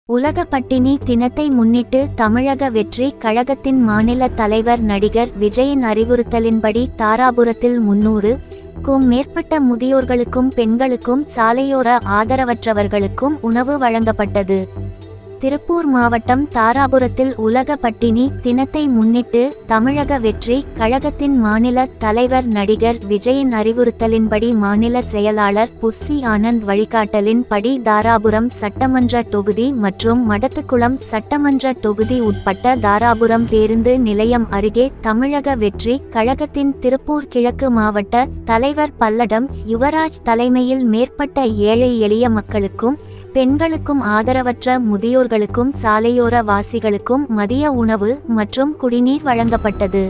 உலக பட்டினி தினத்தை முன்னிட்டு தமிழக வெற்றி கழகத்தின் மாநில தலைவர் நடிகர் விஜயின் அறிவுறுத்தலின்படி தாராபுரத்தில் 300க்கும் மேற்பட்ட முதியோர்களுக்கும் பெண்களுக்கும் சாலையோர ஆதரவற்றவர்களுக்கும் உணவு வழங்கப்பட்டது. திருப்பூர் மாவட்டம் தாராபுரத்தில் உலக பட்டினி தினத்தை முன்னிட்டு தமிழக வெற்றி கழகத்தின் மாநில தலைவர் நடிகர் விஜயின் அறிவுறுத்தலின்படி மாநில செயலாளர் புஸ்ஸி ஆனந்த் வழிகாட்டலின்படி தாராபுரம் சட்டமன்ற தொகுதி மற்றும் மடத்துக்குளம் சட்டமன்ற தொகுதி உட்பட்ட தாராபுரம் பேருந்து நிலையம் அருகே தமிழக வெற்றி கழகத்தின் திருப்பூர் கிழக்கு மாவட்ட தலைவர் பல்லடம் யுவராஜ் தலைமையில் மேற்பட்ட ஏழை எளிய மக்களுக்கும் பெண்களுக்கும் ஆதரவற்ற முதியோர்களுக்கும் சாலையோர வாசிகளுக்கும் மதிய உணவு மற்றும் குடிநீர் வழங்கப்பட்டது.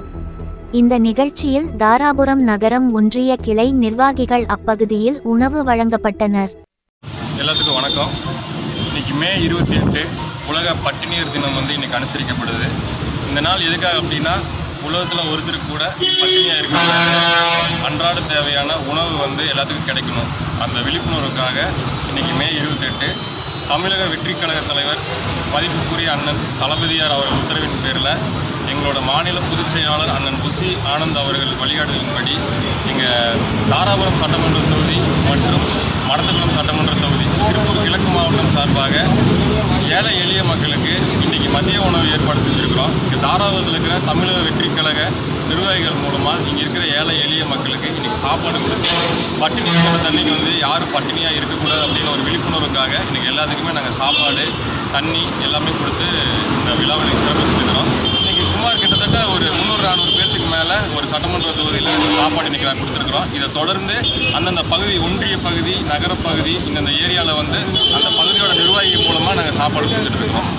இந்த நிகழ்ச்சியில் தாராபுரம் நகரம் ஒன்றிய கிளை நிர்வாகிகள் அப்பகுதியில் உணவு வழங்கப்பட்டனர். எல்லாத்துக்கும் வணக்கம். இன்னைக்கு மே 28 உலக பட்டினியர் தினம் இன்னைக்கு அனுசரிக்கப்படுது. இந்த நாள் எதுக்காக அப்படின்னா, உலகத்தில் ஒருத்தருக்கு கூட பட்டினியாக இருக்கக்கூடாது, அன்றாட தேவையான உணவு எல்லாத்துக்கும் கிடைக்கணும். அந்த விழிப்புணர்வுக்காக இன்றைக்கி மே 28 தமிழக வெற்றி கழக தலைவர் மதிப்புக்குரிய அண்ணன் தளபதியார் அவர்கள் உத்தரவின் பேரில் எங்களோட மாநில பொதுச் செயலாளர் அண்ணன் புஸ்ஸி ஆனந்த் அவர்கள் வழிகாட்டுதலின்படி எங்கள் தாராபுரம் சட்டமன்ற தொகுதி மற்றும் மடத்துக்குளம் சட்டமன்ற தொகுதி திருப்பூர் கிழக்கு மாவட்டம் சார்பாக ஏழை எளிய மக்களுக்கு இன்றைக்கி மதிய உணவு ஏற்பாடு செஞ்சுருக்கிறோம். இங்கே தாராபுரத்தில் இருக்கிற தமிழக வெற்றி கழக நிர்வாகிகள் மூலமாக இங்கே இருக்கிற ஏழை எளிய மக்களுக்கு இன்றைக்கி சாப்பாடு கொடுத்து பட்டினி தண்ணிக்கு யாரும் பட்டினியாக இருக்கக்கூடாது அப்படின்னு ஒரு விழிப்புணர்வுக்காக இன்றைக்கி எல்லாத்துக்குமே நாங்கள் சாப்பாடு தண்ணி எல்லாமே கொடுத்து இந்த விழாவை சிறப்பு செஞ்சுக்கிறோம். இன்றைக்கி சுமார் கிட்டத்தட்ட ஒரு 300-400 பேர்த்துக்கு மேலே ஒரு சட்டமன்ற தொகுதியில் சாப்பாடு இன்றைக்கி நாங்கள் கொடுத்துருக்குறோம். இதை தொடர்ந்து அந்தந்த பகுதி ஒன்றிய பகுதி நகரப்பகுதி இந்தந்த ஏரியாவில் அந்த பகுதியோட நிர்வாகிகள் மூலமாக நாங்கள் சாப்பாடு செஞ்சுட்டு இருக்கிறோம்.